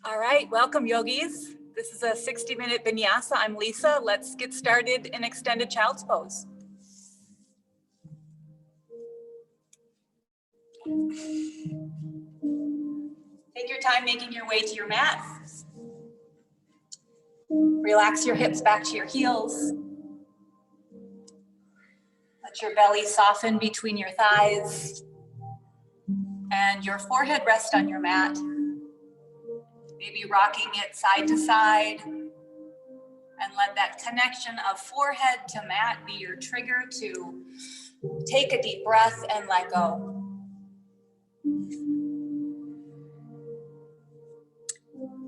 All right, welcome yogis. This is a 60-minute vinyasa. I'm Lisa. Let's get started in extended child's pose. Take your time making your way to your mat. Relax your hips back to your heels. Let your belly soften between your thighs and your forehead rest on your mat. Maybe rocking it side to side, and let that connection of forehead to mat be your trigger to take a deep breath and let go.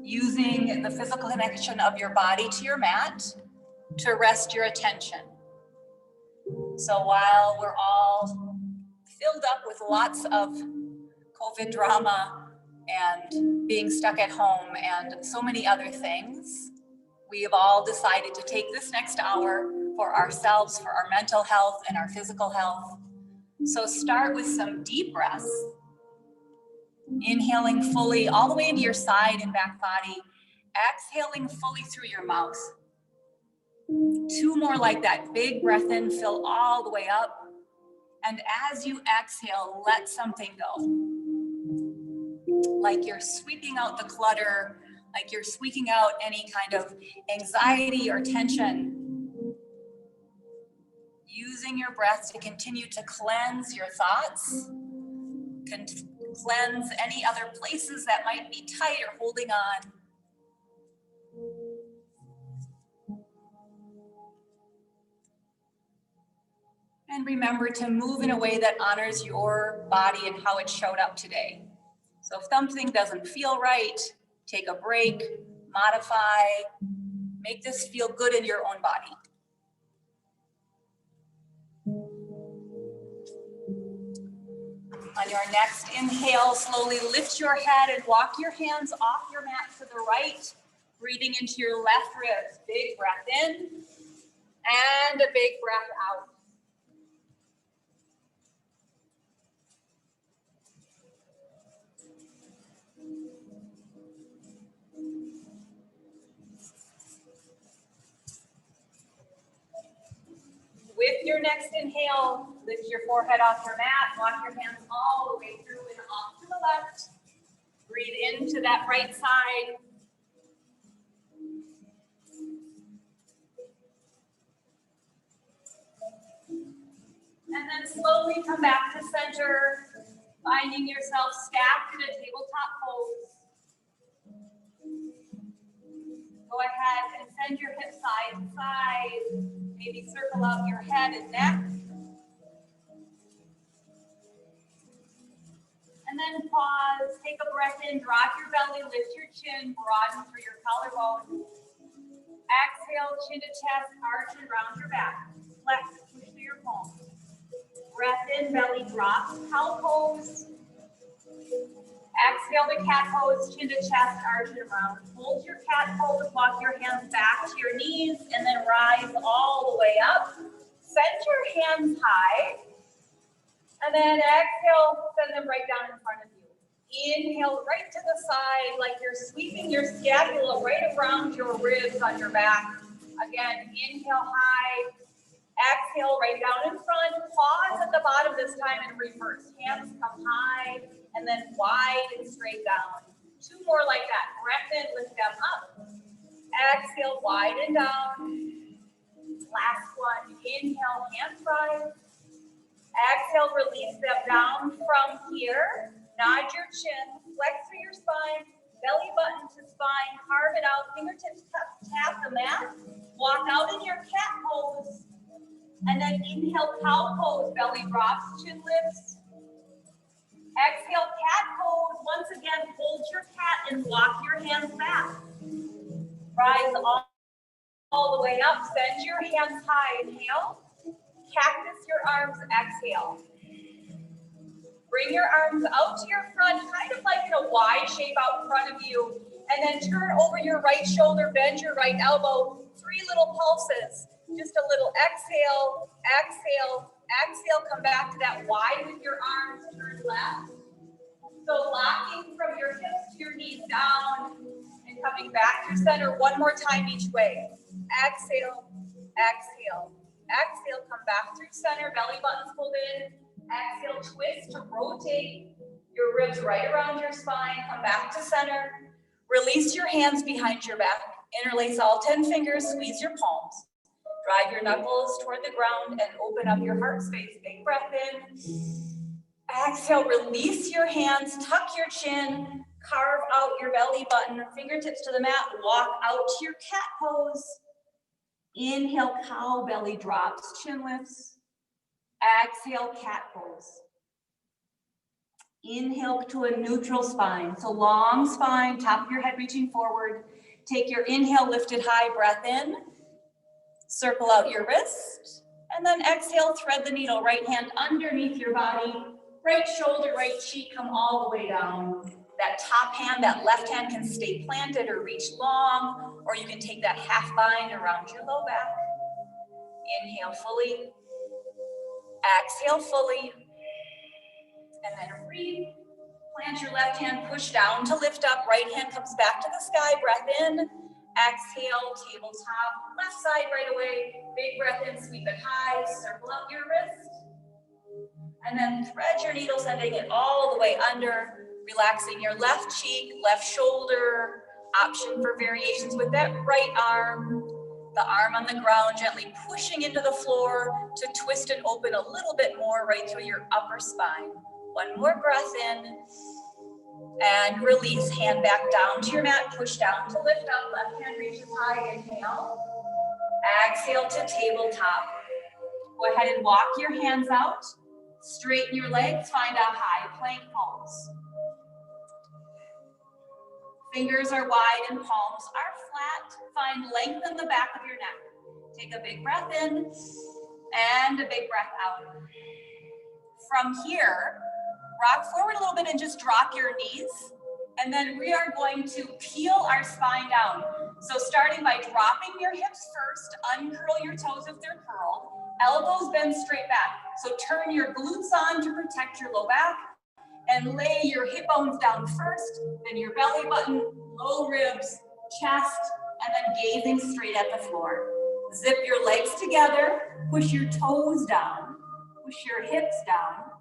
Using the physical connection of your body to your mat to rest your attention. So while we're all filled up with lots of COVID drama and being stuck at home and so many other things, we have all decided to take this next hour for ourselves, for our mental health and our physical health. So start with some deep breaths, inhaling fully all the way into your side and back body, exhaling fully through your mouth. 2 more like that. Big breath in, fill all the way up. And as you exhale, let something go. Like you're sweeping out the clutter, like you're squeaking out any kind of anxiety or tension. Using your breath to continue to cleanse your thoughts, cleanse any other places that might be tight or holding on. And remember to move in a way that honors your body and how it showed up today. So if something doesn't feel right, take a break, modify, make this feel good in your own body. On your next inhale, slowly lift your head and walk your hands off your mat to the right, breathing into your left ribs. Big breath in and a big breath out. With your next inhale, lift your forehead off your mat, walk your hands all the way through and off to the left. Breathe into that right side. And then slowly come back to center, finding yourself stacked in a tabletop pose. Go ahead and send your hips side to side. Maybe circle out your head and neck. And then pause, take a breath in, drop your belly, lift your chin, broaden through your collarbone. Exhale, chin to chest, arch and round your back. Flex, push through your palms. Breath in, belly drops, cow pose. Exhale the cat pose, chin to chest, arch and around. Hold your cat pose, walk your hands back to your knees, and then rise all the way up. Send your hands high. And then exhale, send them right down in front of you. Inhale right to the side, like you're sweeping your scapula right around your ribs on your back. Again, inhale high. Exhale right down in front. Pause at the bottom this time and reverse. Hands come high and then wide and straight down. 2 more like that. Breath in, lift them up. Exhale, wide and down. Last one. Inhale, hands rise. Exhale, release them down from here. Nod your chin, flex through your spine, belly button to spine, carve it out, fingertips tap the mat. Walk out in your cat pose. And then inhale, cow pose, belly drops, chin lifts. Exhale, cat pose. Once again, hold your cat and walk your hands back. Rise all the way up, send your hands high, inhale. Cactus your arms, exhale. Bring your arms out to your front, kind of like in a Y shape out in front of you. And then turn over your right shoulder, bend your right elbow. 3 little pulses. Just a little exhale, exhale, exhale. Come back to that Y with your arms, turn left. So locking from your hips to your knees down. coming back through center one more time each way. Exhale, exhale, exhale, come back through center, belly buttons pulled in. Exhale, twist to rotate your ribs right around your spine, come back to center. Release your hands behind your back, interlace all 10 fingers, squeeze your palms. Drive your knuckles toward the ground and open up your heart space. Big breath in. Exhale, release your hands, tuck your chin, carve out your belly button, fingertips to the mat, walk out to your cat pose. Inhale, cow belly drops, chin lifts. Exhale, cat pose. Inhale to a neutral spine. So long spine, top of your head reaching forward. Take your inhale, lifted high, breath in. Circle out your wrist. And then exhale, thread the needle. Right hand underneath your body. Right shoulder, right cheek, come all the way down. That top hand, that left hand can stay planted or reach long, or you can take that half bind around your low back. Inhale fully. Exhale fully. And then breathe. Plant your left hand, push down to lift up. Right hand comes back to the sky. Breath in. Exhale, tabletop. Left side right away. Big breath in, sweep it high. Circle up your wrist. And then thread your needle, sending it all the way under. Relaxing your left cheek, left shoulder. Option for variations with that right arm. The arm on the ground, gently pushing into the floor to twist and open a little bit more right through your upper spine. One more breath in. And release, hand back down to your mat, push down to lift up, left hand reaches high, inhale. Exhale to tabletop. Go ahead and walk your hands out, straighten your legs, find a high plank pose. Fingers are wide and palms are flat. Find length in the back of your neck. Take a big breath in and a big breath out. From here, rock forward a little bit and just drop your knees. And then we are going to peel our spine down. So starting by dropping your hips first, uncurl your toes if they're curled. Elbows bend straight back. So turn your glutes on to protect your low back. And lay your hip bones down first, then your belly button, low ribs, chest, and then gazing straight at the floor. Zip your legs together, push your toes down, push your hips down.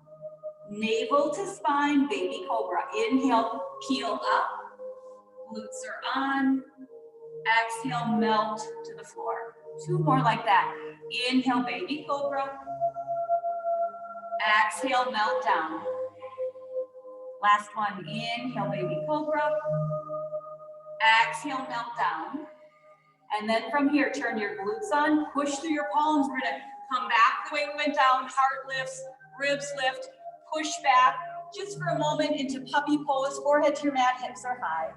Navel to spine, baby cobra. Inhale, peel up. Glutes are on. Exhale, melt to the floor. Two more like that. Inhale, baby cobra. Exhale, melt down. Last one. Inhale, baby cobra. Exhale, melt down. And then from here, turn your glutes on. Push through your palms. We're going to come back the way we went down. Heart lifts, ribs lift. Push back just for a moment into puppy pose, forehead to your mat, hips are high.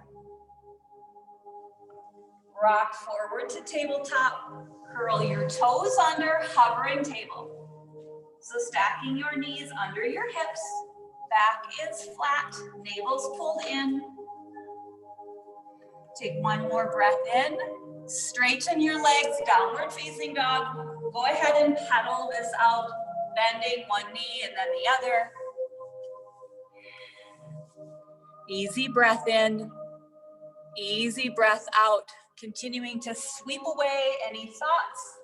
Rock forward to tabletop. Curl your toes under, hovering table. So stacking your knees under your hips. Back is flat, navel's pulled in. Take one more breath in. Straighten your legs, downward facing dog. Go ahead and pedal this out, bending one knee and then the other. Easy breath in, easy breath out, continuing to sweep away any thoughts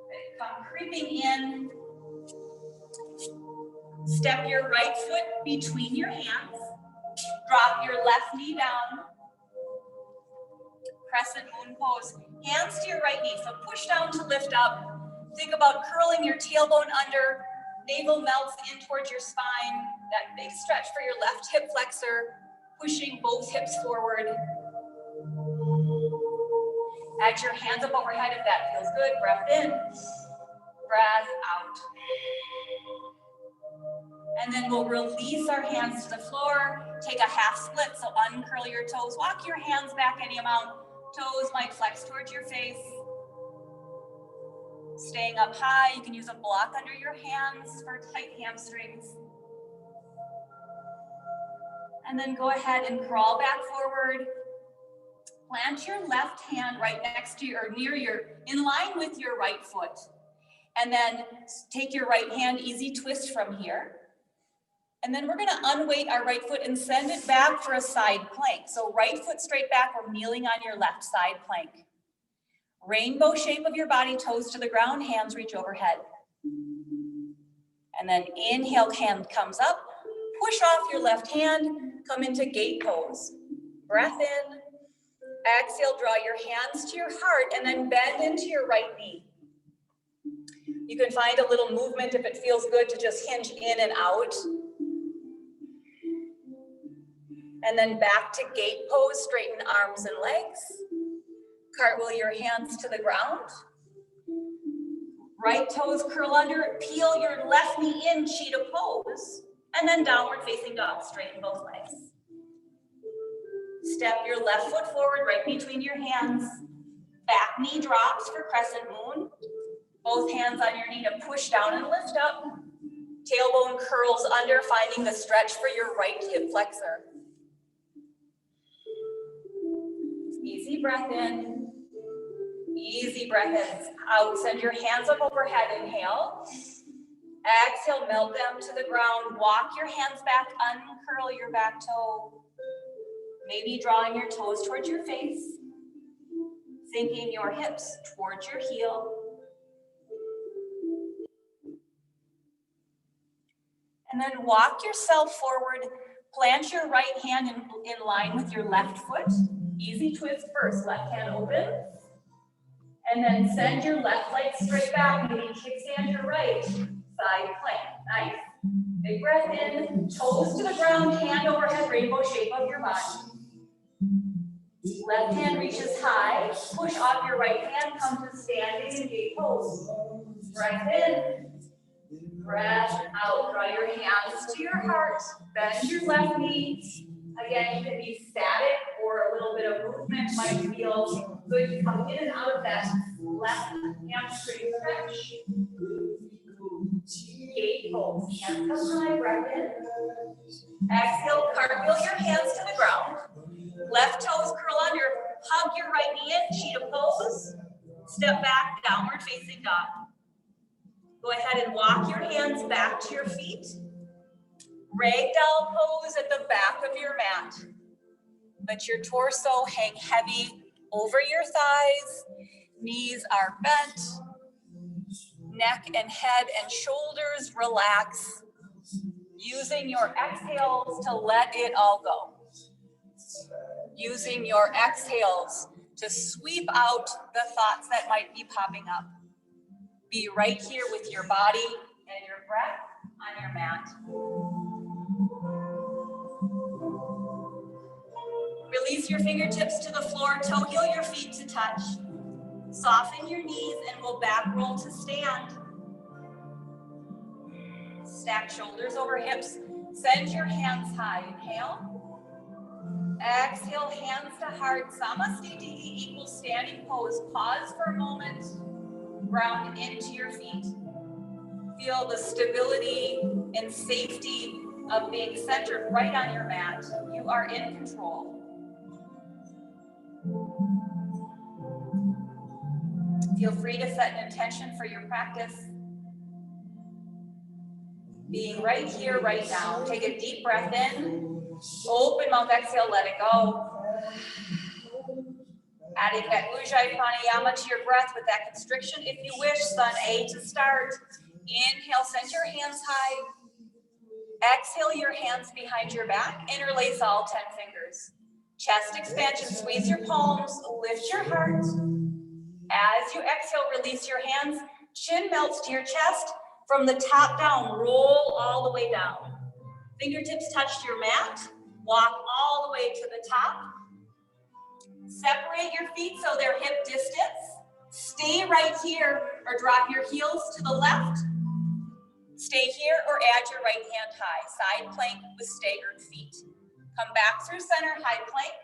that come creeping in. Step your right foot between your hands. Drop your left knee down. Crescent moon pose. Hands to your right knee, so push down to lift up. Think about curling your tailbone under. Navel melts in towards your spine. That big stretch for your left hip flexor, pushing both hips forward. Edge your hands up overhead if that feels good. Breath in, breath out. And then we'll release our hands to the floor. Take a half split, so uncurl your toes. Walk your hands back any amount. Toes might flex towards your face. Staying up high, you can use a block under your hands for tight hamstrings. And then go ahead and crawl back forward. Plant your left hand right next to you, or near your, in line with your right foot. And then take your right hand, easy twist from here. And then we're gonna unweight our right foot and send it back for a side plank. So right foot straight back, we're kneeling on your left side plank. Rainbow shape of your body, toes to the ground, hands reach overhead. And then inhale, hand comes up, push off your left hand, come into gate pose. Breath in, exhale, draw your hands to your heart, and then bend into your right knee. You can find a little movement if it feels good to just hinge in and out. And then back to gate pose, straighten arms and legs. Cartwheel your hands to the ground. Right toes curl under, peel your left knee in, cheetah pose, and then downward facing dog, straighten both legs. Step your left foot forward, right between your hands. Back knee drops for crescent moon. Both hands on your knee to push down and lift up. Tailbone curls under, finding the stretch for your right hip flexor. Easy breath in. Easy breath in. Out, send your hands up overhead, inhale. Exhale, melt them to the ground. Walk your hands back, uncurl your back toe. Maybe drawing your toes towards your face. Sinking your hips towards your heel. And then walk yourself forward. Plant your right hand in line with your left foot. Easy twist first, left hand open. And then send your left leg straight back, maybe kickstand your right, side plank, nice. Big breath in, toes to the ground, hand overhead, rainbow shape of your body. Left hand reaches high, push off your right hand, come to standing in gate pose. Breath in, breath out, draw your hands to your heart, bend your left knee. Again, you can be static or a little bit of movement might feel good to come in and out of that left hamstring stretch. Gate pose, hands come high, breath in. Exhale, cartwheel your hands to the ground. Left toes curl under, hug your right knee in, cheetah pose. Step back, downward facing dog. Go ahead and walk your hands back to your feet. Ragdoll pose at the back of your mat. Let your torso hang heavy over your thighs. Knees are bent. Neck and head and shoulders relax. Using your exhales to let it all go. Using your exhales to sweep out the thoughts that might be popping up. Be right here with your body and your breath on your mat. Release your fingertips to the floor, toe heel your feet to touch. Soften your knees and we'll back roll to stand. Stack shoulders over hips. Send your hands high. Inhale. Exhale, hands to heart. Samasthiti equal standing pose. Pause for a moment. Ground into your feet. Feel the stability and safety of being centered right on your mat. You are in control. Feel free to set an intention for your practice. Being right here, right now. Take a deep breath in. Open mouth, exhale, let it go. Adding that Ujjayi pranayama to your breath with that constriction if you wish. Sun A to start. Inhale, send your hands high. Exhale your hands behind your back. Interlace all 10 fingers. Chest expansion, squeeze your palms, lift your heart. As you exhale, release your hands. Chin melts to your chest. From the top down, roll all the way down. Fingertips touch your mat. Walk all the way to the top. Separate your feet so they're hip distance. Stay right here or drop your heels to the left. Stay here or add your right hand high. Side plank with staggered feet. Come back through center, high plank.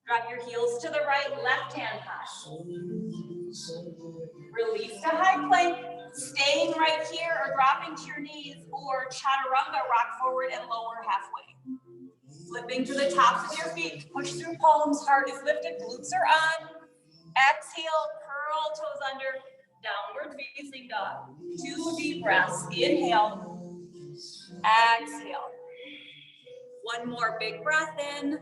Drop your heels to the right, left hand high. Release to high plank. Staying right here or dropping to your knees, or chaturanga, rock forward and lower halfway. Flipping to the tops of your feet, push through palms, heart is lifted, glutes are on. Exhale, curl toes under, downward facing dog. 2 deep breaths, inhale, exhale. One more big breath in,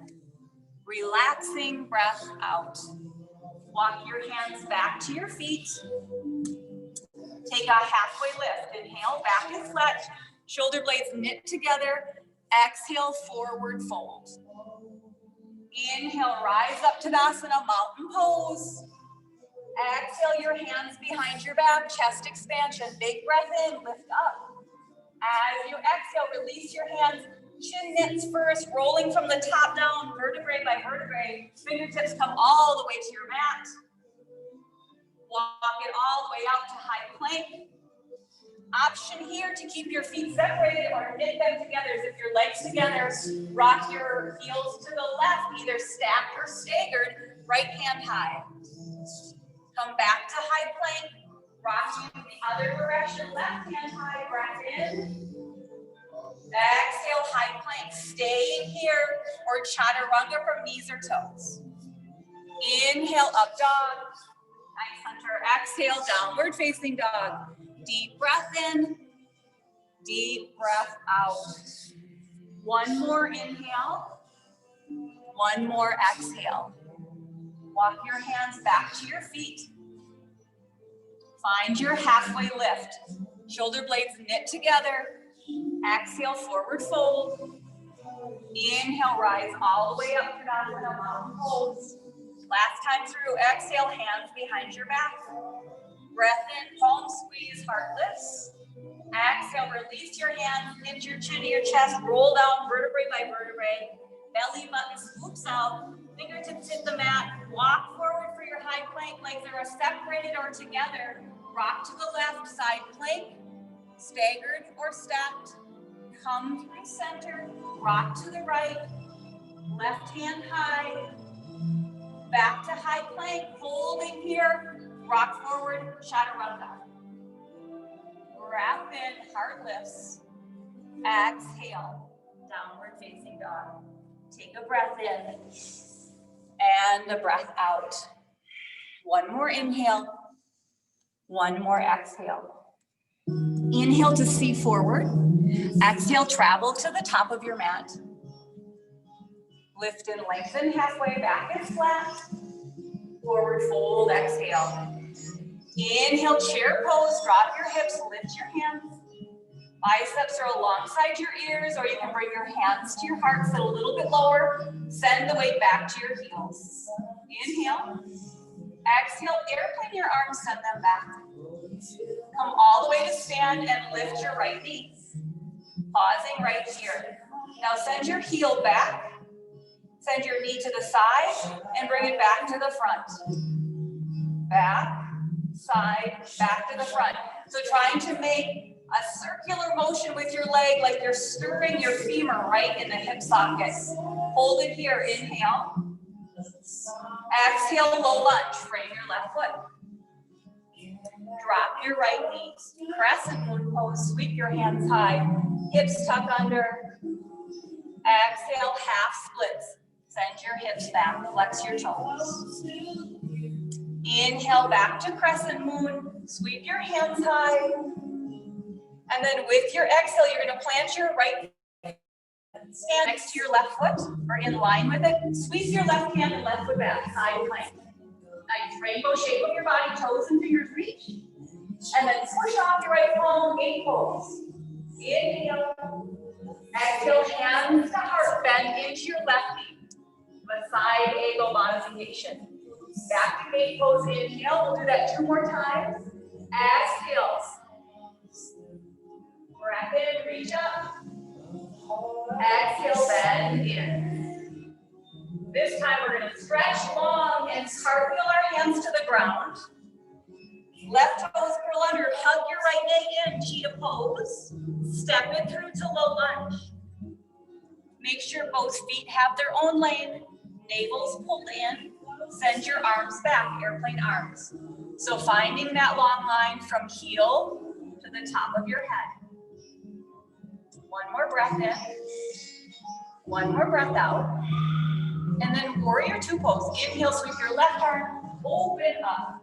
relaxing breath out. Walk your hands back to your feet. Take a halfway lift. Inhale, back is flat. Shoulder blades knit together. Exhale, forward fold. Inhale, rise up to Tadasana, mountain pose. Exhale, your hands behind your back, chest expansion. Big breath in, lift up. As you exhale, release your hands. Chin knits first, rolling from the top down, vertebrae by vertebrae. Fingertips come all the way to your mat. Walk it all the way out to high plank. Option here to keep your feet separated or knit them together. Zip your legs together. Rock your heels to the left, either stacked or staggered, right hand high. Come back to high plank. Rock you the other direction, left hand high, breath in. Exhale, high plank. Stay in here or chaturanga from knees or toes. Inhale, up dog. Nice, Hunter. Exhale, downward facing dog. Deep breath in, deep breath out. One more inhale, one more exhale. Walk your hands back to your feet. Find your halfway lift. Shoulder blades knit together. Exhale, forward fold. Inhale, rise all the way up to Tadasana, mountain pose. Last time through, exhale, hands behind your back. Breath in, palm squeeze, heart lifts. Exhale, release your hands, knit your chin to your chest, roll down vertebrae by vertebrae. Belly button scoops out, fingertips hit the mat. Walk forward for your high plank, legs are separated or together. Rock to the left, side plank, staggered or stacked. Come through center, rock to the right, left hand high. Back to high plank, folding here. Rock forward, chaturanga. Breath in, heart lifts. Exhale, downward facing dog. Take a breath in and a breath out. One more inhale, one more exhale. Inhale to see forward. Exhale, travel to the top of your mat. Lift and lengthen halfway, back is flat. Forward fold, exhale. Inhale, chair pose, drop your hips, lift your hands. Biceps are alongside your ears, or you can bring your hands to your heart, sit a little bit lower. Send the weight back to your heels. Inhale. Exhale, airplane your arms, send them back. Come all the way to stand and lift your right knee. Pausing right here. Now send your heel back. Send your knee to the side and bring it back to the front. Back, side, back to the front. So trying to make a circular motion with your leg like you're stirring your femur right in the hip socket. Hold it here, inhale. Exhale, low lunge, frame your left foot. Drop your right knee. Crescent moon pose, sweep your hands high. Hips tuck under. Exhale, half splits. Send your hips back, flex your toes. Inhale, back to crescent moon. Sweep your hands high. And then with your exhale, you're gonna plant your right stand next to your left foot or in line with it. Sweep your left hand and left foot back, side plank. Nice rainbow shape of your body, toes and fingers reach. And then push off your right palm, gate pose. Inhale. Exhale, hands to heart, bend into your left knee. A side angle modification. Back to gate pose, inhale. We'll do that 2 more times. Exhale. Breath in, reach up. Exhale, bend in. This time we're going to stretch long and cartwheel our hands to the ground. Left toes curl under, hug your right leg in, cheetah pose. Step it through to low lunge. Make sure both feet have their own lane. Navel's pulled in. Send your arms back, airplane arms. So finding that long line from heel to the top of your head. One more breath in. One more breath out. And then warrior 2 pose. Inhale, sweep your left arm, open up.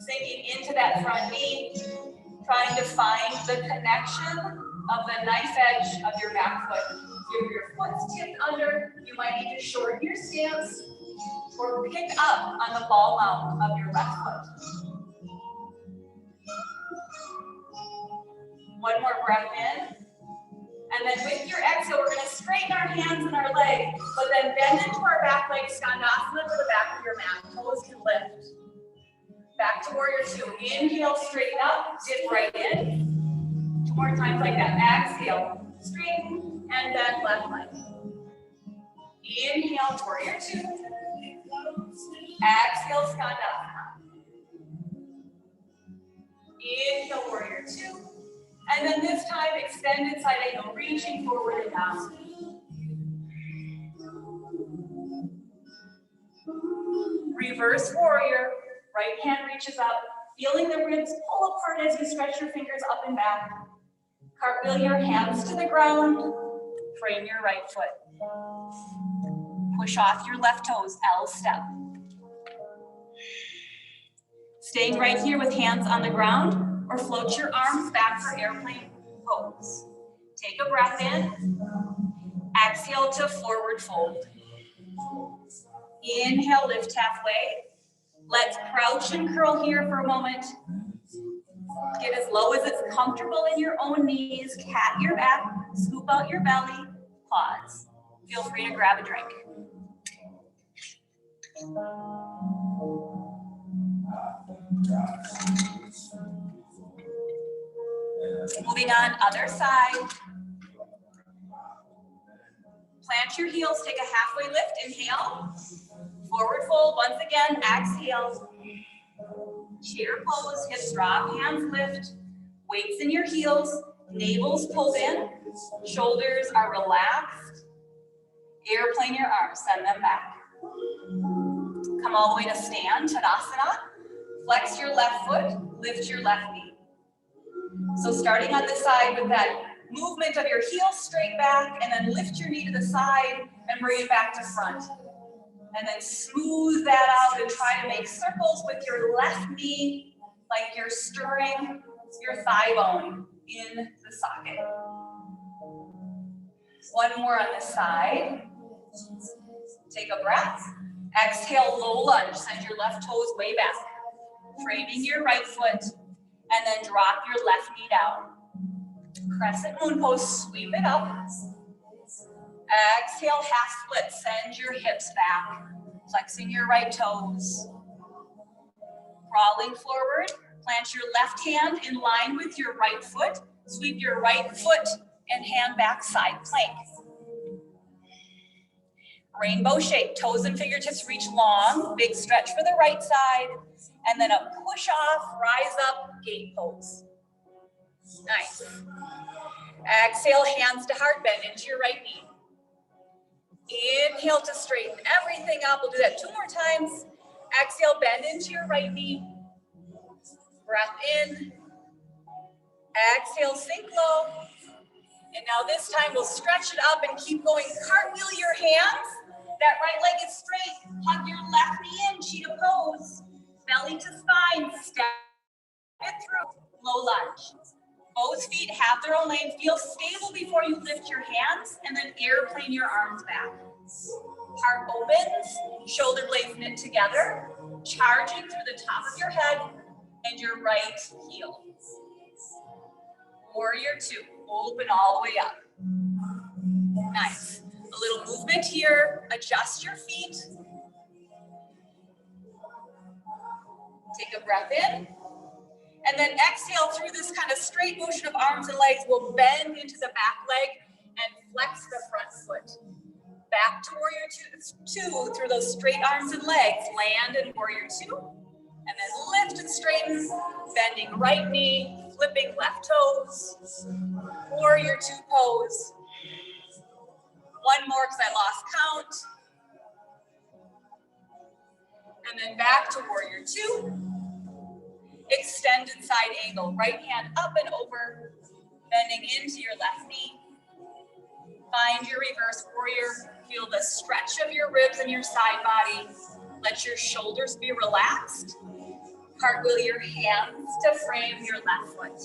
Sinking into that front knee, trying to find the connection of the knife edge of your back foot. Give your foot's tipped under, you might need to shorten your stance or pick up on the ball mount of your left foot. One more breath in. And then with your exhale, we're going to straighten our hands and our legs, but then bend into our back leg, skandasana to the back of your mat. Toes can lift. Back to warrior two. Inhale, straighten up, dip right in. 2 more times like that. Exhale, straighten, and then left leg. Inhale, warrior two. Exhale, skandasana. Inhale, warrior two. And then this time, extended side angle, reaching forward and down. Reverse warrior, right hand reaches up, feeling the ribs pull apart as you stretch your fingers up and back. Cartwheel your hands to the ground, frame your right foot. Push off your left toes, L step. Staying right here with hands on the ground, or float your arms back for airplane pose. Take a breath in. Exhale to forward fold. Inhale, lift halfway. Let's crouch and curl here for a moment. Get as low as it's comfortable in your own knees. Cat your back, scoop out your belly, pause. Feel free to grab a drink. Moving on, other side. Plant your heels, take a halfway lift, inhale. Forward fold, once again, exhale. Chair pose, hips drop, hands lift. Weights in your heels, navel's pulled in. Shoulders are relaxed. Airplane your arms, send them back. Come all the way to stand, Tadasana. Flex your left foot, lift your left knee. So starting on this side with that movement of your heels straight back, and then lift your knee to the side and bring it back to front. And then smooth that out and try to make circles with your left knee, like you're stirring your thigh bone in the socket. One more on this side. Take a breath. Exhale, low lunge. Send your left toes way back. Framing your right foot, and then drop your left knee down. Crescent moon pose, sweep it up. Exhale, half split, send your hips back. Flexing your right toes. Crawling forward, plant your left hand in line with your right foot. Sweep your right foot and hand back, side plank. Rainbow shape, toes and fingertips reach long, big stretch for the right side, and then a push off, rise up, gate pose. Nice. Exhale, hands to heart, bend into your right knee. Inhale to straighten everything up. We'll do that 2 more times. Exhale, bend into your right knee. Breath in. Exhale, sink low. And now this time we'll stretch it up and keep going. Cartwheel your hands. That right leg is straight. Hug your left knee in, cheetah pose. Belly to spine, step it through. Low lunge. Both feet have their own lane. Feel stable before you lift your hands, and then airplane your arms back. Heart opens, shoulder blades knit together, charging through the top of your head and your right heel. Warrior two, open all the way up. Nice. A little movement here, adjust your feet. Take a breath in. And then exhale through this kind of straight motion of arms and legs. We'll bend into the back leg and flex the front foot. Back to warrior two through those straight arms and legs. Land in warrior two. And then lift and straighten, bending right knee, flipping left toes. Warrior two pose. One more because I lost count. And then back to warrior two. Extended side angle, right hand up and over, bending into your left knee. Find your reverse warrior. Feel the stretch of your ribs and your side body. Let your shoulders be relaxed. Cartwheel your hands to frame your left foot.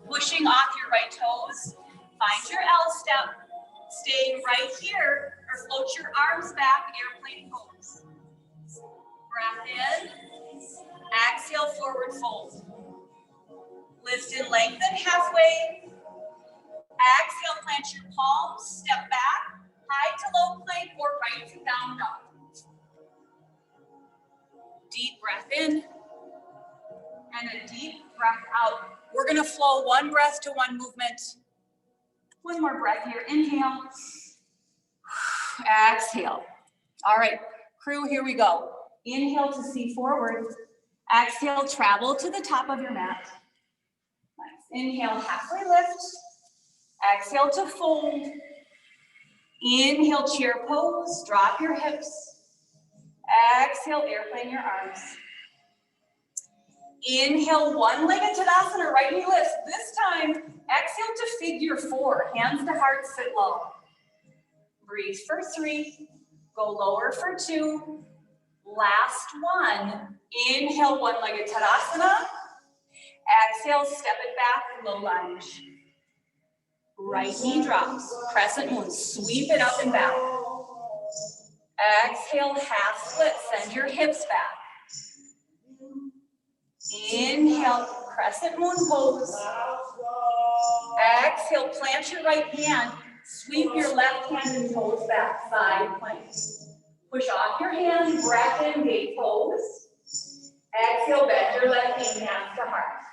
Pushing off your right toes. Find your L step. Staying right here, or float your arms back, airplane pose. Breath in, exhale, forward fold. Lift and lengthen halfway. Exhale, plant your palms, step back, high to low plank or right to down dog. Deep breath in and a deep breath out. We're gonna flow one breath to one movement. One more breath here, inhale, exhale. All right, crew, here we go. Inhale to see forward. Exhale, travel to the top of your mat. Nice. Inhale, halfway lift. Exhale to fold. Inhale, chair pose, drop your hips. Exhale, airplane your arms. Inhale, one-legged Tadasana, right knee lifts. This time, exhale to figure four, hands to heart, sit low. Breathe for 3, go lower for 2. Last one, inhale, one-legged Tadasana. Exhale, step it back, low lunge. Right knee drops, crescent moon, sweep it up and back. Exhale, half split, send your hips back. Inhale, crescent moon pose. Exhale, plant your right hand, sweep your left hand and toes back, side plank. Push off your hands, breath in, gate pose. Exhale, bend your left knee, hands to heart.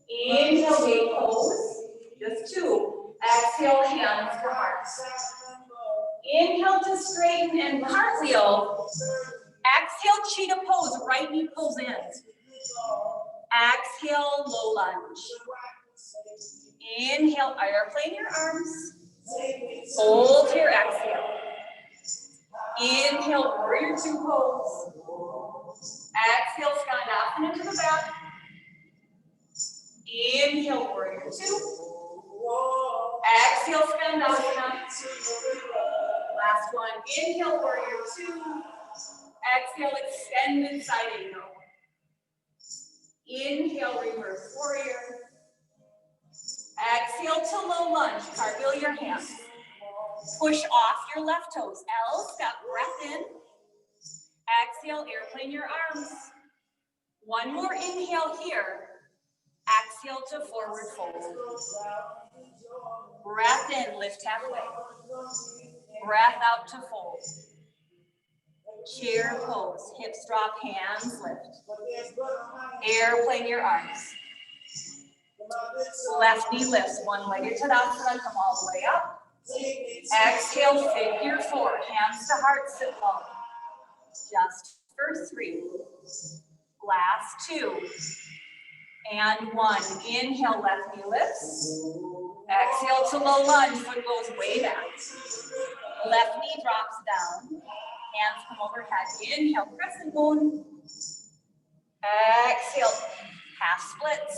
Inhale, gate pose, just 2. Exhale, hands to heart. Inhale to straighten and cartwheel. Exhale, cheetah pose, right knee pulls in. Exhale, low lunge. Inhale, airplane your arms. Hold your exhale. Inhale, warrior 2 pose. Exhale, skandasana to the back. Inhale, warrior 2. Exhale, skandasana. Last one, inhale, warrior 2. Exhale, extended side angle. Inhale, reverse warrior. Exhale to low lunge, cartwheel your hands. Push off your left toes, L, step, breath in. Exhale, airplane your arms. One more inhale here. Exhale to forward fold. Breath in, lift halfway. Breath out to fold. Chair pose, hips drop, hands lift. Airplane your arms. Left knee lifts, one-legged Tadasana, come all the way up. Exhale, figure 4, hands to heart, sit low. Just for 3. Last 2. And 1. Inhale, left knee lifts. Exhale to low lunge, foot goes way back. Left knee drops down. Hands come overhead. Inhale, crescent moon. Exhale, half splits.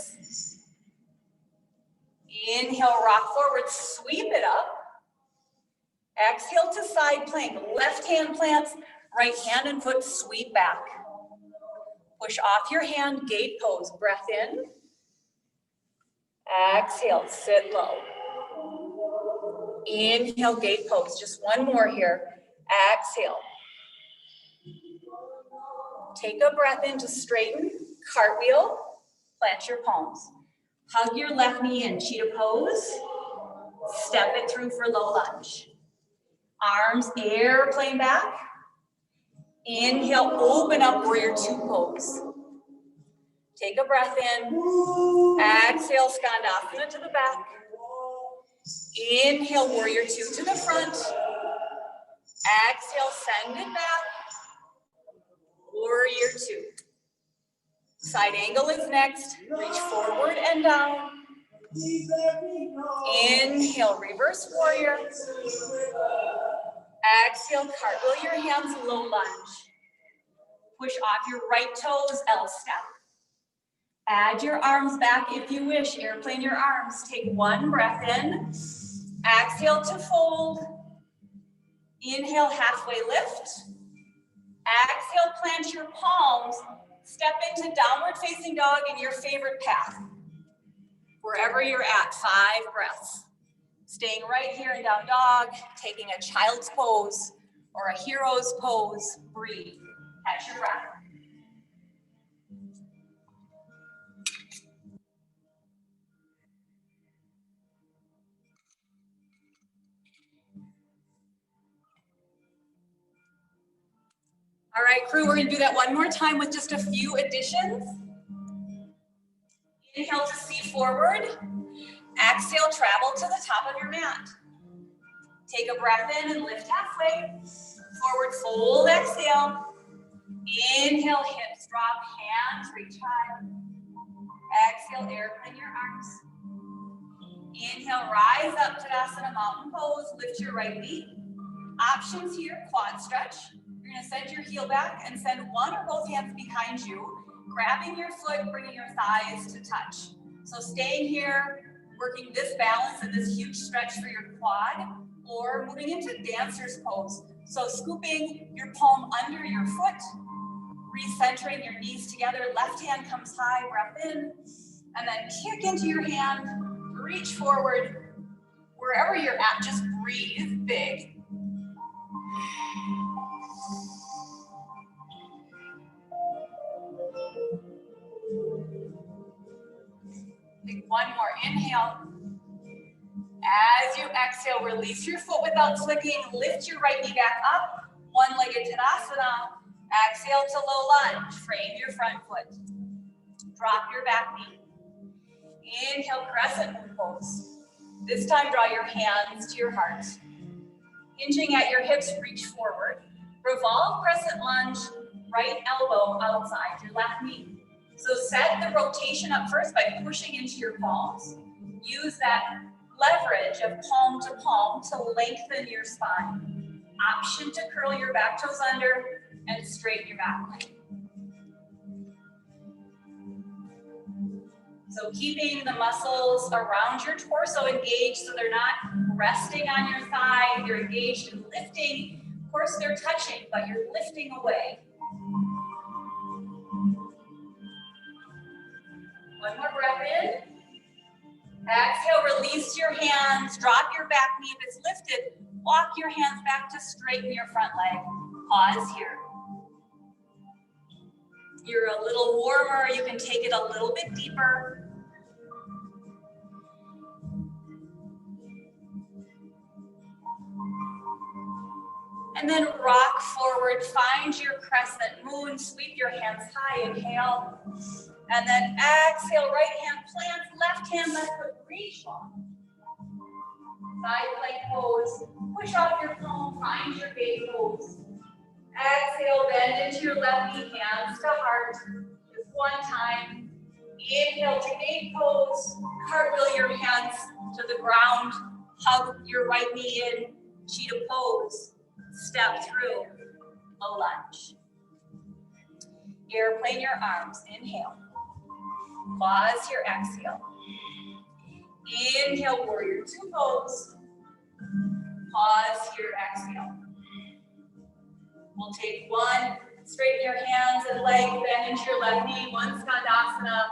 Inhale, rock forward, sweep it up. Exhale to side plank. Left hand plants, right hand and foot sweep back. Push off your hand, gate pose. Breath in. Exhale, sit low. Inhale, gate pose. Just one more here. Exhale. Take a breath in to straighten, cartwheel, plant your palms. Hug your left knee in, cheetah pose. Step it through for low lunge. Arms airplane back. Inhale, open up, warrior 2 pose. Take a breath in. Exhale, skandasana to the back. Inhale, warrior 2 to the front. Exhale, send it back. Warrior 2. Side angle is next. Reach forward and down. Inhale, reverse warrior. Exhale, cartwheel your hands, low lunge. Push off your right toes, L step. Add your arms back if you wish. Airplane your arms. Take 1 breath in. Exhale to fold. Inhale, halfway lift. Exhale, plant your palms. Step into downward facing dog in your favorite path. Wherever you're at, 5 breaths. Staying right here in down dog, taking a child's pose or a hero's pose. Breathe. Catch your breath. All right, crew, we're gonna do that one more time with just a few additions. Inhale to see forward. Exhale, travel to the top of your mat. Take a breath in and lift halfway. Forward fold, exhale. Inhale, hips drop, hands reach high. Exhale, airplane your arms. Inhale, rise up, Tadasana, mountain pose. Lift your right knee. Options here, quad stretch. You're gonna send your heel back and send one or both hands behind you, grabbing your foot, bringing your thighs to touch. So staying here, working this balance and this huge stretch for your quad, or moving into dancer's pose. So scooping your palm under your foot, recentering your knees together, left hand comes high, breath in, and then kick into your hand, reach forward. Wherever you're at, just breathe big. Take one more inhale. As you exhale, release your foot without flicking. Lift your right knee back up. One-legged Tadasana. Exhale to low lunge. Frame your front foot. Drop your back knee. Inhale, crescent moon pose. This time, draw your hands to your heart. Hinging at your hips, reach forward. Revolve crescent lunge, right elbow outside your left knee. So set the rotation up first by pushing into your palms. Use that leverage of palm to palm to lengthen your spine. Option to curl your back toes under and straighten your back leg. So keeping the muscles around your torso engaged so they're not resting on your thigh, you're engaged in lifting. Of course, they're touching, but you're lifting away. One more breath in. Exhale, release your hands, drop your back knee if it's lifted. Walk your hands back to straighten your front leg. Pause here. You're a little warmer, you can take it a little bit deeper. And then rock forward, find your crescent moon, sweep your hands high, inhale. And then exhale, right hand plants, left hand, left foot, reach long. Side plank pose, push off your palm, find your gate pose. Exhale, bend into your left knee, hands to heart. Just one time. Inhale to gate pose, cartwheel your hands to the ground, hug your right knee in, cheetah pose. Step through a lunge. Airplane your arms, inhale. Pause your exhale. Inhale, warrior two pose. Pause your exhale. We'll take one, straighten your hands and legs, bend into your left knee, one skandasana.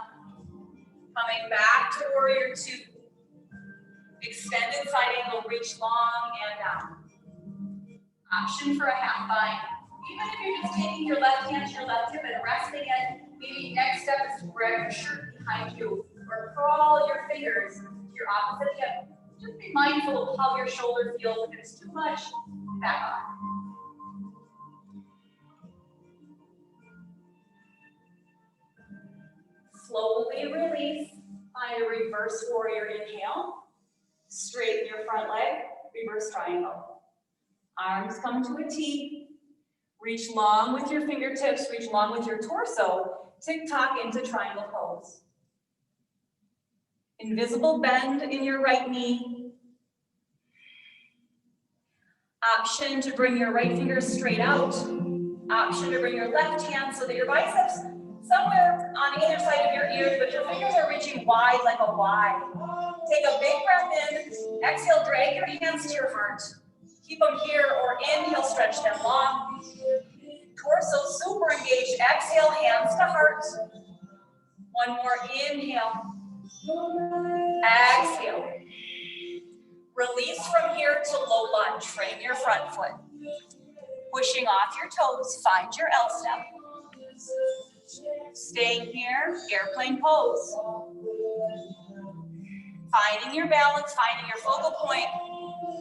Coming back to warrior two. Extended side angle, reach long and down. Option for a half bind. Even if you're just taking your left hand to your left hip and resting it, maybe next step is to grab your shirt behind you or crawl your fingers to your opposite hip. Just be mindful of how your shoulder feels. If it's too much, back on. Slowly release. Find a reverse warrior inhale. Straighten your front leg, reverse triangle. Arms come to a T. Reach long with your fingertips, reach long with your torso. Tick-tock into triangle pose. Invisible bend in your right knee. Option to bring your right finger straight out. Option to bring your left hand so that your biceps somewhere on either side of your ears, but your fingers are reaching wide like a Y. Take a big breath in. Exhale, drag your hands to your heart. Keep them here or inhale, stretch them long. Torso super engaged. Exhale, hands to heart. One more inhale. Exhale. Release from here to low lunge. Frame your front foot. Pushing off your toes, find your L step. Staying here, airplane pose. Finding your balance, finding your focal point.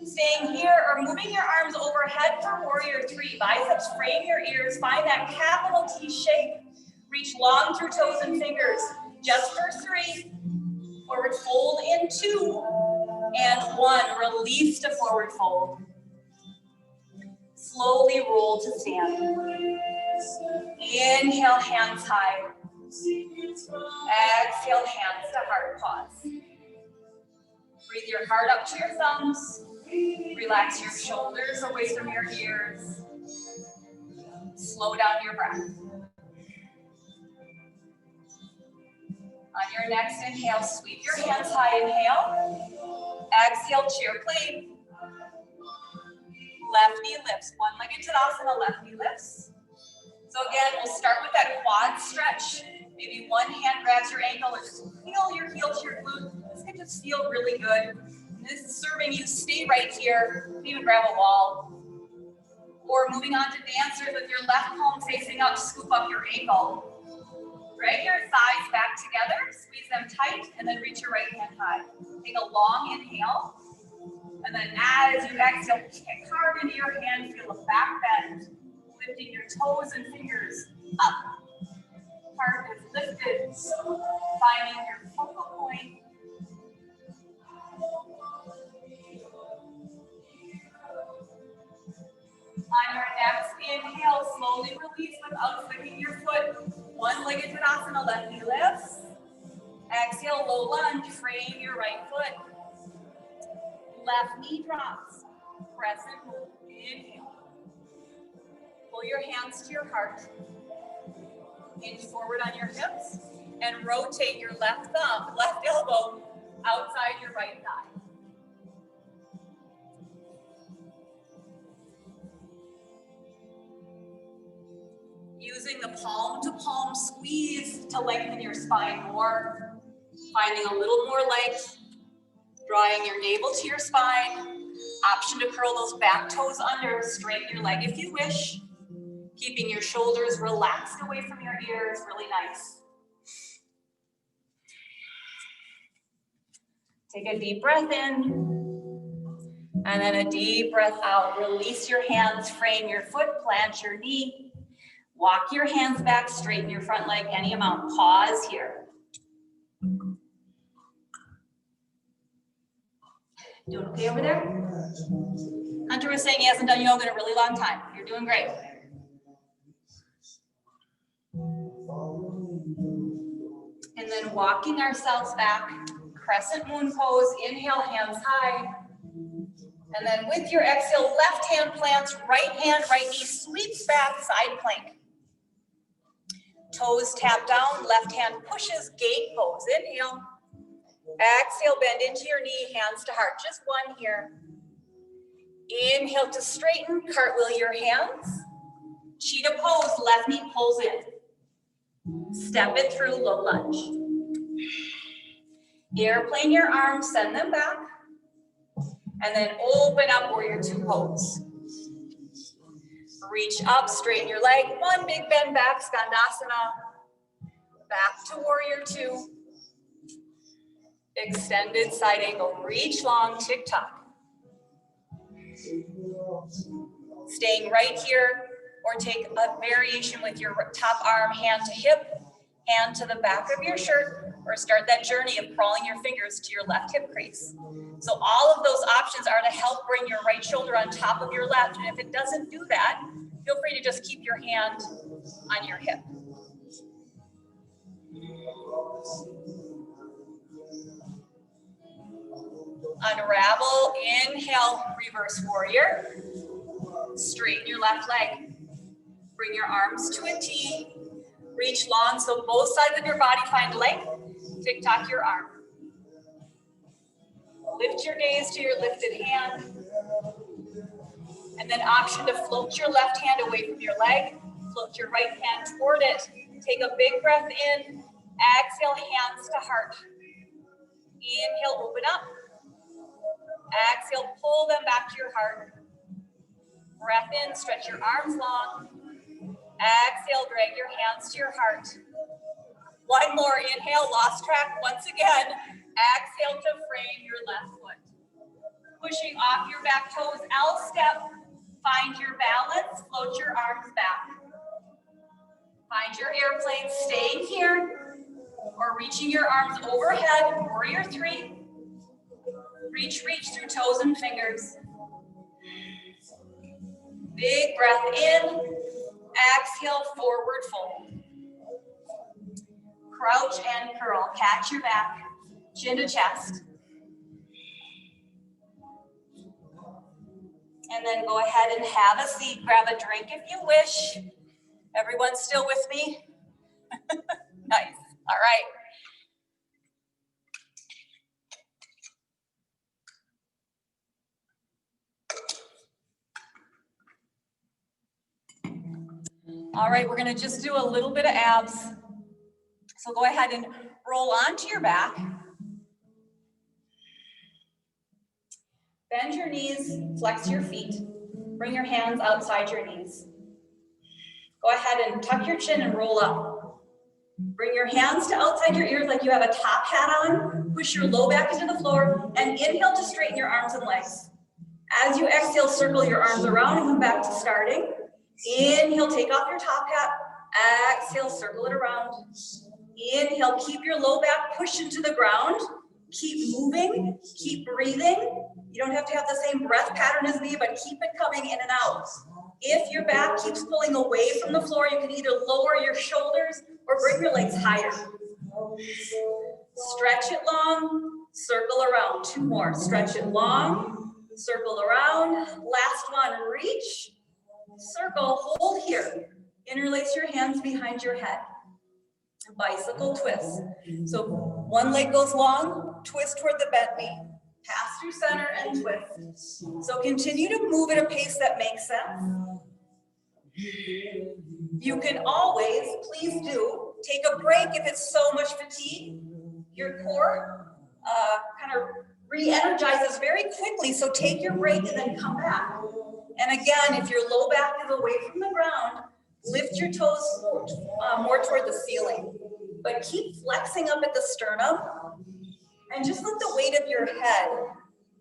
Staying here or moving your arms overhead for warrior three. Biceps, frame your ears, find that capital T shape. Reach long through toes and fingers. Just for three. Forward fold in two. And one, release to forward fold. Slowly roll to stand. Inhale, hands high. Exhale, hands to heart, pause. Breathe your heart up to your thumbs. Relax your shoulders away from your ears. Slow down your breath. On your next inhale, sweep your hands high, inhale. Exhale, chair plane. Left knee lifts, one-legged Tadasana, left knee lifts. So again, we'll start with that quad stretch. Maybe one hand grabs your ankle or just feel your heel to your glute. This can just feel really good. And this is serving you, stay right here, even grab a wall. Or moving on to dancers with your left palm facing up, scoop up your ankle. Drag your thighs back together, squeeze them tight, and then reach your right hand high. Take a long inhale. And then as you exhale, kick hard into your hand, feel a back bend. Lifting your toes and fingers up. Heart is lifted. Finding your focal point. On your next inhale, slowly release without flicking your foot. One-legged Tadasana, left knee lifts. Exhale, low lunge, frame your right foot. Left knee drops. Crescent move. Inhale. Pull your hands to your heart. Hinge forward on your hips and rotate your left thumb, left elbow outside your right thigh. Using the palm to palm squeeze to lengthen your spine more. Finding a little more length. Drawing your navel to your spine. Option to curl those back toes under. Straighten your leg if you wish. Keeping your shoulders relaxed away from your ears, really nice. Take a deep breath in, and then a deep breath out. Release your hands, frame your foot, plant your knee. Walk your hands back, straighten your front leg any amount. Pause here. Doing okay over there? Hunter was saying he hasn't done yoga in a really long time. You're doing great. And then walking ourselves back, crescent moon pose, inhale, hands high. And then with your exhale, left hand plants, right hand, right knee sweeps back, side plank. Toes tap down, left hand pushes, gate pose, inhale. Exhale, bend into your knee, hands to heart, just one here. Inhale to straighten, cartwheel your hands. Cheetah pose, left knee pulls in. Step it through, low lunge. Airplane your arms, send them back. And then open up, warrior two pose. Reach up, straighten your leg. One big bend back, Skandasana. Back to warrior two. Extended side angle, reach long, tick-tock. Staying right here, or take a variation with your top arm, hand to hip, hand to the back of your shirt, or start that journey of crawling your fingers to your left hip crease. So all of those options are to help bring your right shoulder on top of your left, and if it doesn't do that, feel free to just keep your hand on your hip. Unravel, inhale, reverse warrior. Straighten your left leg. Bring your arms to a T. Reach long so both sides of your body find length. Tick-tock your arm. Lift your gaze to your lifted hand. And then option to float your left hand away from your leg. Float your right hand toward it. Take a big breath in. Exhale, hands to heart. Inhale, open up. Exhale, pull them back to your heart. Breath in, stretch your arms long. Exhale, drag your hands to your heart. One more, inhale, lost track once again. Exhale to frame your left foot. Pushing off your back toes, L step. Find your balance, float your arms back. Find your airplane, staying here, or reaching your arms overhead, warrior three. Reach through toes and fingers. Big breath in, exhale, forward fold. Crouch and curl, catch your back, chin to chest. And then go ahead and have a seat, grab a drink if you wish. Everyone's still with me? Nice, all right. All right, we're gonna just do a little bit of abs. So go ahead and roll onto your back. Bend your knees, flex your feet. Bring your hands outside your knees. Go ahead and tuck your chin and roll up. Bring your hands to outside your ears like you have a top hat on. Push your low back into the floor and inhale to straighten your arms and legs. As you exhale, circle your arms around and come back to starting. Inhale, take off your top hat. Exhale, circle it around. Inhale, keep your low back pushed into the ground. Keep moving, keep breathing. You don't have to have the same breath pattern as me, but keep it coming in and out. If your back keeps pulling away from the floor, you can either lower your shoulders or bring your legs higher. Stretch it long, circle around. Two more. Stretch it long, circle around. Last one, reach, circle, hold here. Interlace your hands behind your head. Bicycle twist. So one leg goes long, twist toward the bent knee. Pass through center and twist. So continue to move at a pace that makes sense. You can always, please do, take a break if it's so much fatigue. Your core kind of re-energizes very quickly, so take your break and then come back. And again, if your low back is away from the ground, lift your toes more toward the ceiling. But keep flexing up at the sternum and just let the weight of your head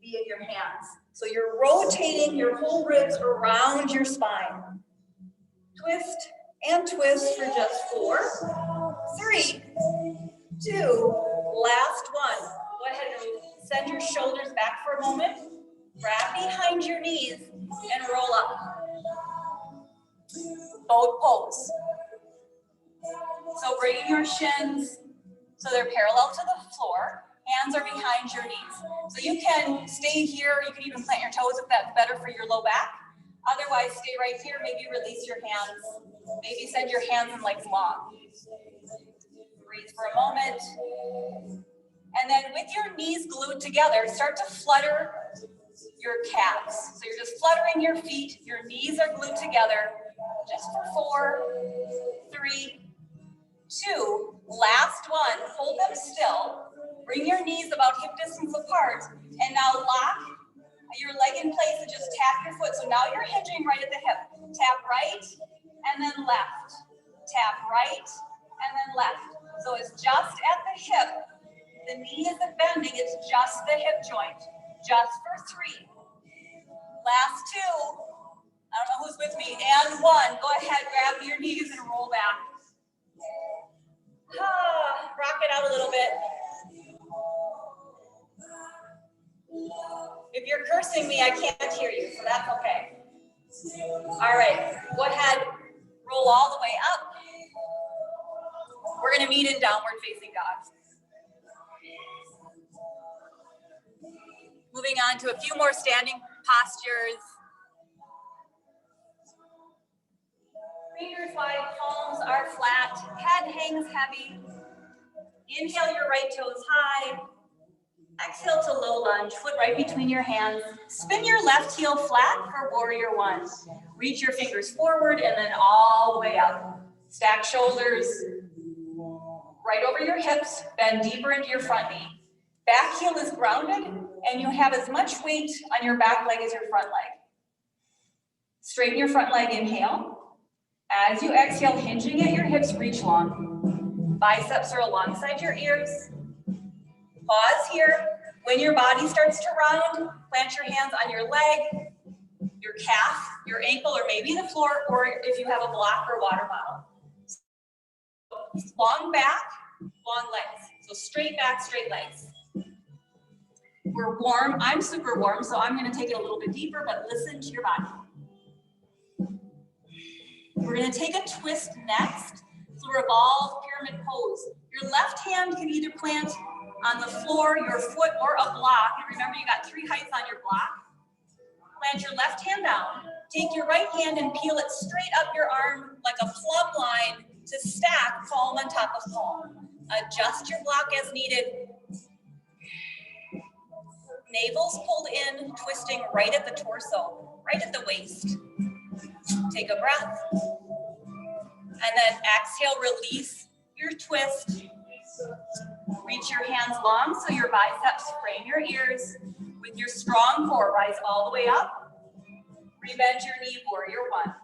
be in your hands. So you're rotating your whole ribs around your spine. Twist and twist for just 4, 3, 2, last one. Go ahead and send your shoulders back for a moment. Grab behind your knees and roll up. Boat pose. So bringing your shins so they're parallel to the floor. Hands are behind your knees. So you can stay here. You can even plant your toes if that's better for your low back. Otherwise, stay right here. Maybe release your hands. Maybe send your hands and legs long. Breathe for a moment. And then with your knees glued together, start to flutter your calves. So you're just fluttering your feet. Your knees are glued together. Just for 4, 3, 2, last one. Hold them still. Bring your knees about hip distance apart. And now lock your leg in place and just tap your foot. So now you're hinging right at the hip. Tap right and then left. Tap right and then left. So it's just at the hip. The knee isn't bending, it's just the hip joint. Just for 3. Last 2. I don't know who's with me. And 1. Go ahead, grab your knees and roll back. Rock it out a little bit. If you're cursing me, I can't hear you, so that's okay. All right, go ahead, roll all the way up. We're gonna meet in downward facing dog. Moving on to a few more standing postures. Fingers wide, palms are flat, head hangs heavy. Inhale your right toes high. Exhale to low lunge, foot right between your hands. Spin your left heel flat for warrior 1. Reach your fingers forward and then all the way up. Stack shoulders right over your hips, bend deeper into your front knee. Back heel is grounded and you have as much weight on your back leg as your front leg. Straighten your front leg, inhale. As you exhale, hinging at your hips, reach long. Biceps are alongside your ears. Pause here. When your body starts to round, plant your hands on your leg, your calf, your ankle, or maybe the floor, or if you have a block or water bottle. Long back, long legs. So straight back, straight legs. We're warm. I'm super warm, so I'm going to take it a little bit deeper, but listen to your body. We're going to take a twist next. So revolve pyramid pose. Your left hand can either plant on the floor, your foot, or a block. And remember, you got 3 heights on your block. Plant your left hand down. Take your right hand and peel it straight up your arm like a plumb line to stack palm on top of palm. Adjust your block as needed. Navel's pulled in, twisting right at the torso, right at the waist. Take a breath. And then exhale, release your twist. Reach your hands long so your biceps frame your ears. With your strong core, rise all the way up. Rebend your knee, warrior 1.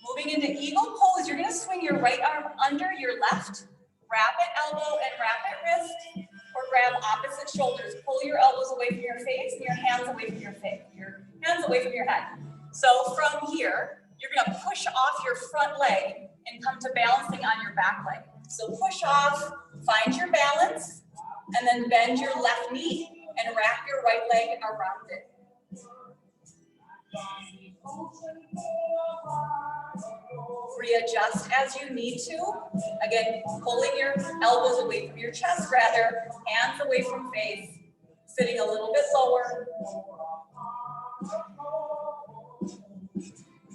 Moving into eagle pose, you're going to swing your right arm under your left. Wrap it elbow and wrap it wrist, or grab opposite shoulders. Pull your elbows away from your face and your hands away from your face. Your hands away from your head. So from here, you're going to push off your front leg and come to balancing on your back leg. So push off, find your balance, and then bend your left knee and wrap your right leg around it. Readjust as you need to. Again, pulling your elbows away from your chest, rather, hands away from face, sitting a little bit lower.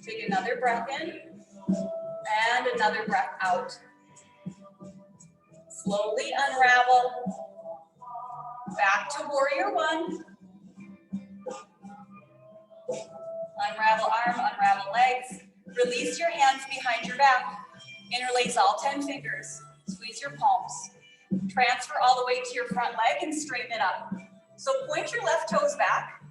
Take another breath in and another breath out. Slowly unravel. Back to warrior 1. Unravel arm, unravel legs. Release your hands behind your back. Interlace all 10 fingers. Squeeze your palms. Transfer all the way to your front leg and straighten it up. So point your left toes back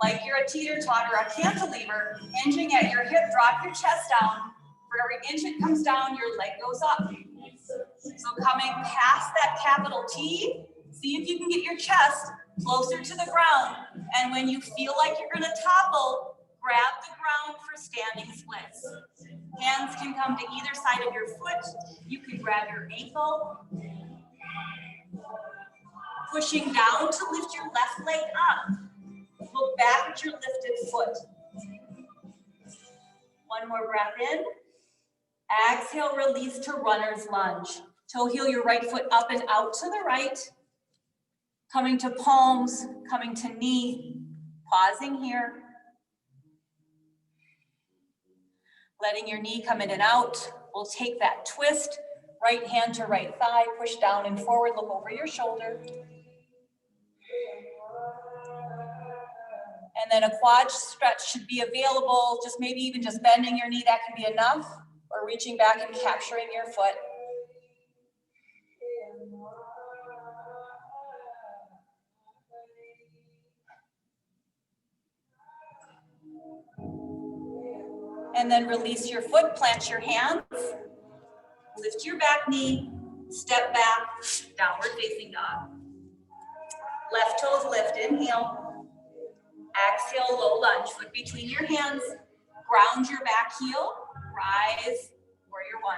like you're a teeter-totter, a cantilever, hinging at your hip. Drop your chest down. For every inch it comes down, your leg goes up. So coming past that capital T, see if you can get your chest closer to the ground. And when you feel like you're going to topple, grab the ground for standing splits. Hands can come to either side of your foot. You can grab your ankle. Pushing down to lift your left leg up. Look back at your lifted foot. One more breath in. Exhale, release to runner's lunge. Toe heel your right foot up and out to the right. Coming to palms, coming to knee. Pausing here. Letting your knee come in and out. We'll take that twist. Right hand to right thigh. Push down and forward. Look over your shoulder. And then a quad stretch should be available. Just maybe even just bending your knee. That can be enough. Or reaching back and capturing your foot. And then release your foot, plant your hands, lift your back knee, step back, downward facing dog. Left toes lift, inhale. Exhale, low lunge, foot between your hands. Ground your back heel, rise, warrior 1.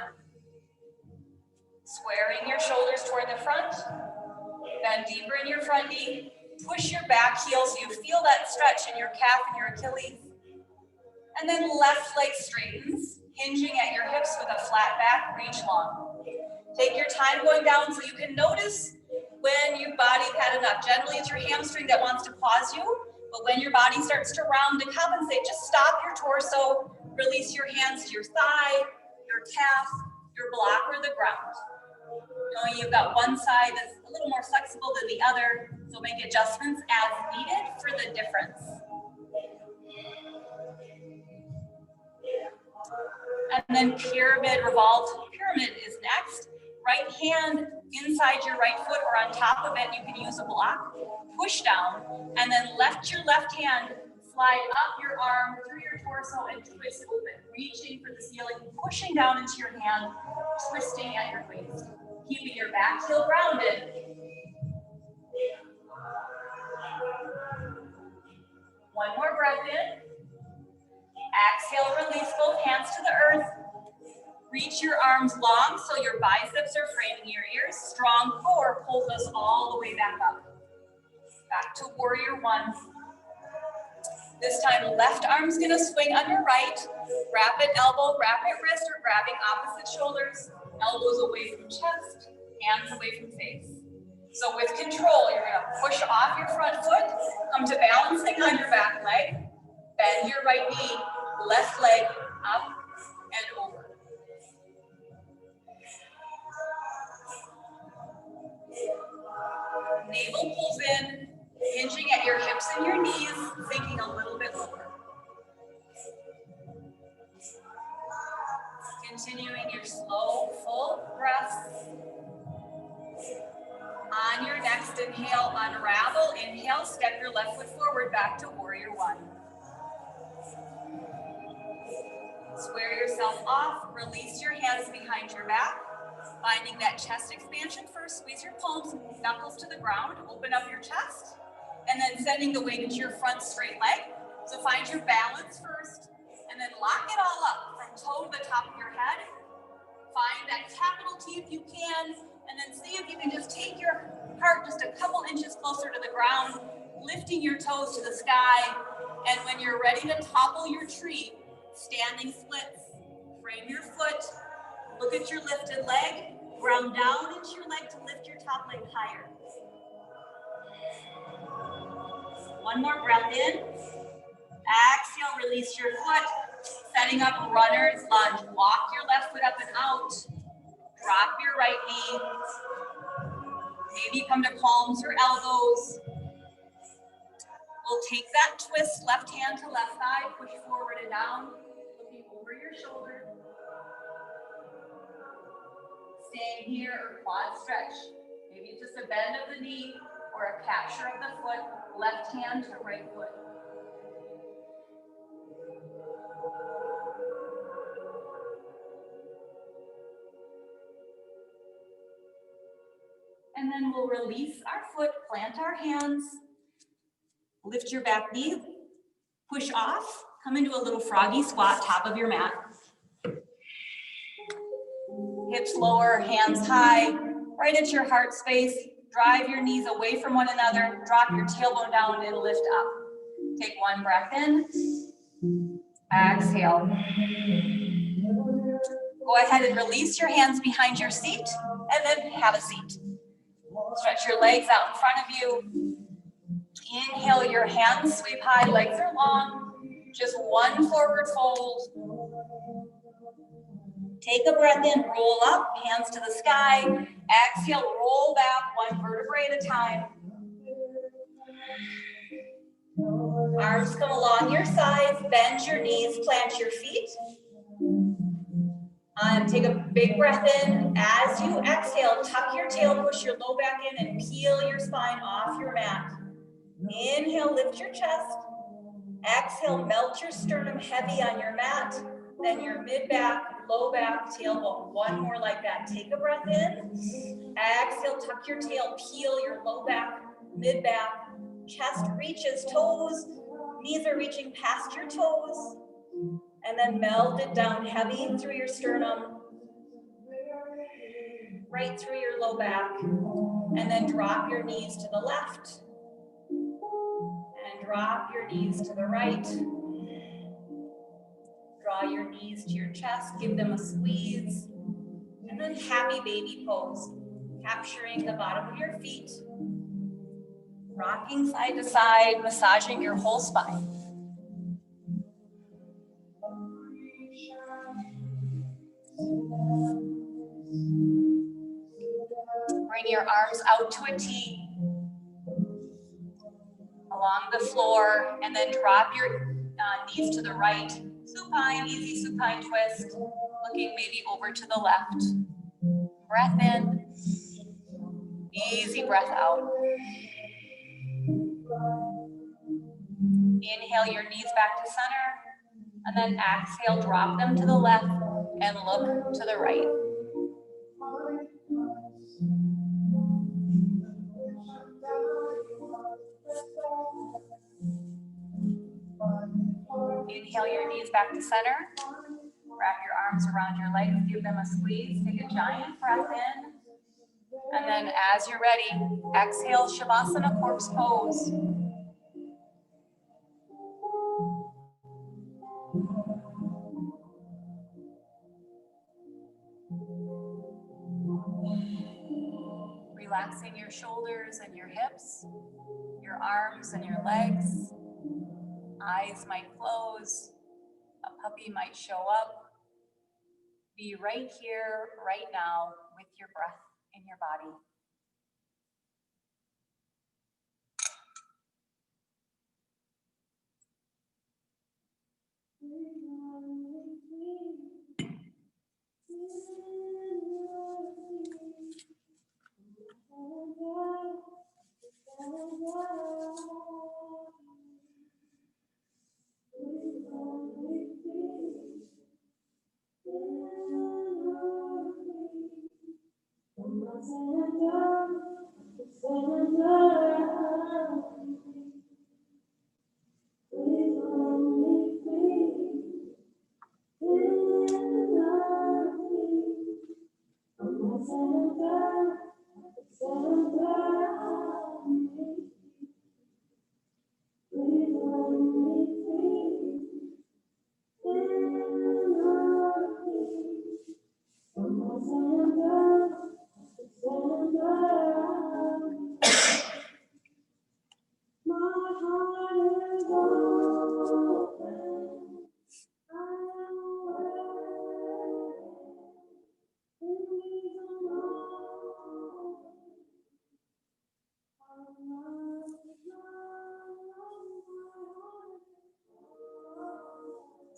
Squaring your shoulders toward the front, bend deeper in your front knee. Push your back heel so you feel that stretch in your calf and your Achilles. And then left leg straightens, hinging at your hips with a flat back, reach long. Take your time going down so you can notice when your body had enough. Generally, it's your hamstring that wants to pause you, but when your body starts to round to compensate, just stop your torso, release your hands to your thigh, your calf, your block, or the ground. Knowing you've got one side that's a little more flexible than the other, so make adjustments as needed for the difference. And then pyramid, revolved pyramid is next. Right hand inside your right foot or on top of it. You can use a block. Push down, and then let your left hand slide up your arm through your torso and twist open, reaching for the ceiling, pushing down into your hand, twisting at your waist, keeping your back heel grounded. One more breath in. Exhale, release both hands to the earth. Reach your arms long so your biceps are framing your ears. Strong core pulls us all the way back up. Back to warrior one. This time, left arm's gonna swing under right. Wrap it elbow, wrap it wrist, or grabbing opposite shoulders. Elbows away from chest, hands away from face. So with control, you're gonna push off your front foot, come to balancing on your back leg, bend your right knee, left leg up and over. Navel pulls in, hinging at your hips and your knees, sinking a little bit lower. Continuing your slow, full breaths. On your next inhale, unravel. Inhale, step your left foot forward back to warrior one. Square yourself off, release your hands behind your back. Finding that chest expansion first, squeeze your palms, knuckles to the ground, open up your chest, and then sending the weight into your front straight leg. So find your balance first, and then lock it all up from toe to the top of your head. Find that capital T if you can, and then see if you can just take your heart just a couple inches closer to the ground, lifting your toes to the sky. And when you're ready to topple your tree, standing splits, frame your foot, look at your lifted leg, ground down into your leg to lift your top leg higher. One more breath in. Exhale, release your foot. Setting up runner's lunge. Walk your left foot up and out. Drop your right knee. Maybe come to palms or elbows. We'll take that twist, left hand to left thigh, push forward and down, looking over your shoulder. Staying here or quad stretch. Maybe it's just a bend of the knee or a capture of the foot, left hand to right foot. And then we'll release our foot, plant our hands, lift your back knee, push off, come into a little froggy squat, top of your mat. Hips lower, hands high, right at your heart space. Drive your knees away from one another. Drop your tailbone down and lift up. Take one breath in. Exhale. Go ahead and release your hands behind your seat and then have a seat. Stretch your legs out in front of you. Inhale, your hands sweep high, legs are long. Just one forward fold. Take a breath in, roll up, hands to the sky. Exhale, roll back one vertebrae at a time. Arms come along your sides, bend your knees, plant your feet. Take a big breath in. As you exhale, tuck your tail, push your low back in, and peel your spine off your mat. Inhale, lift your chest. Exhale, melt your sternum heavy on your mat. Then your mid-back, low back, tailbone. One more like that. Take a breath in. Exhale, tuck your tail, peel your low back, mid-back. Chest reaches, toes. Knees are reaching past your toes. And then melt it down heavy through your sternum. Right through your low back. And then drop your knees to the left. And drop your knees to the right. Draw your knees to your chest, give them a squeeze. And then happy baby pose, capturing the bottom of your feet. Rocking side to side, massaging your whole spine. Bring your arms out to a T along the floor, and then drop your knees to the right. Supine, easy supine twist, looking maybe over to the left. Breath in. Easy breath out. Inhale your knees back to center, and then exhale, drop them to the left and look to the right. Inhale your knees back to center. Wrap your arms around your legs, give them a squeeze. Take a giant breath in. And then as you're ready, exhale, Shavasana, corpse pose. Relaxing your shoulders and your hips, your arms and your legs. Eyes might close, a puppy might show up. Be right here, right now, with your breath in your body.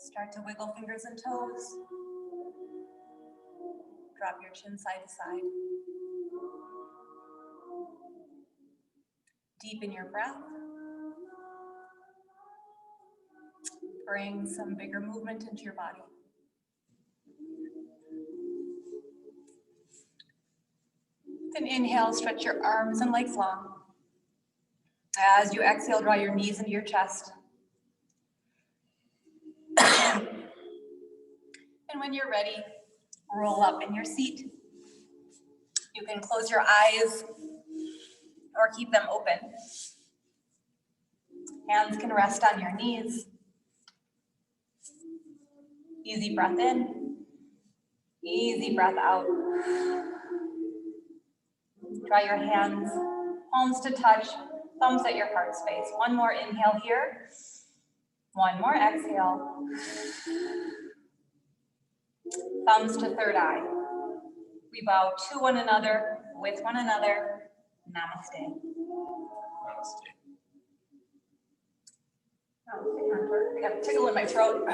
Start to wiggle fingers and toes. Drop your chin side to side. Deepen your breath. Bring some bigger movement into your body. Then inhale, stretch your arms and legs long. As you exhale, draw your knees into your chest. And when you're ready, roll up in your seat. You can close your eyes or keep them open. Hands can rest on your knees. Easy breath in. Easy breath out. Draw your hands, palms to touch, thumbs at your heart space. One more inhale here. One more exhale. Thumbs to third eye. We bow to one another, with one another. Namaste. Namaste. I got a tickle in my throat.